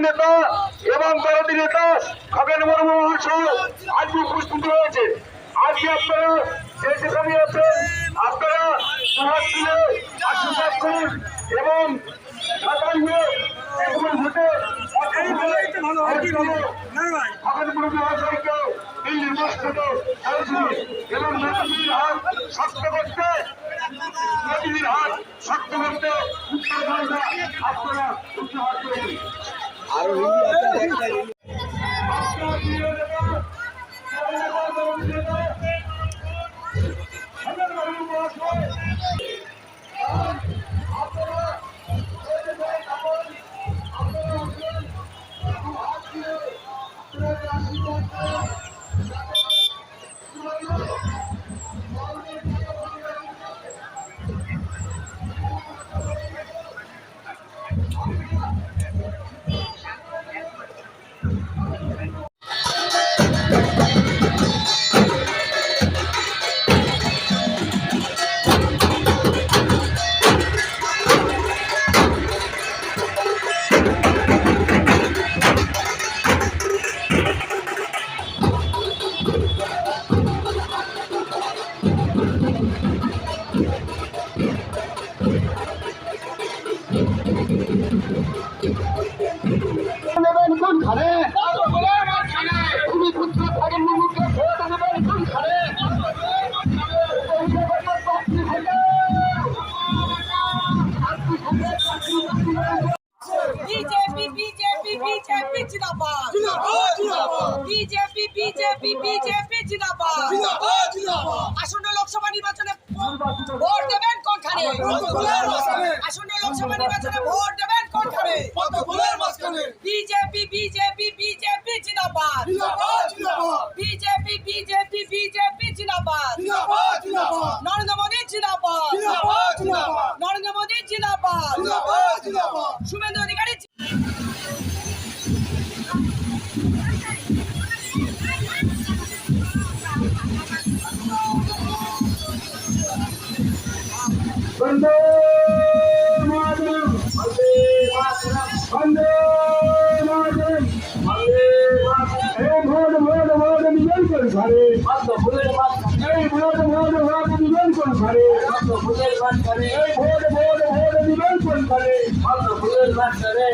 নেতা এবং দলটি নেতা খগেন মুর্মু মহাশয় আজকে উপস্থিত হয়েছে। আজকে আপনারা যে যেখানে আছেন আপনারা সুভাষ তুলে আশীর্বাদ করুন এবং সবাই মিলে ভোটে খগেন মুর্মু মহাশয়কে এই নির্বাচনে এবং নদীর হাত শক্ত করতে নদীর হাত শক্ত করতে আপনারা উৎসাহ করুন। बीजेपी जिंदाबाद बीजेपी बीजेपी बीजेपी जिंदाबाद আসন্ন লোকসভা নির্বাচনে ভোট দেবেন কোনখানে আসন্ন লোকসভা নির্বাচনে ভোট দেবেন কোনখানে বিজেপি বিজেপি বিজেপি জিন্দাবাদ বিজেপি বিজেপি বিজেপি জিন্দাবাদ নরেন্দ্র মোদী জিন্দাবাদ নরেন্দ্র মোদী জিন্দাবাদ শুভেন্দু অধিকারী वंदे मातरम वंदे मातरम वंदे मातरम वंदे मातरम ए भोट भोट भोट निकल कर सारे मत भूले मत ए भोट भोट भोट निकल कर सारे मत भूले मत करे ए भोट भोट भोट निकल कर सारे मत भूले मत करे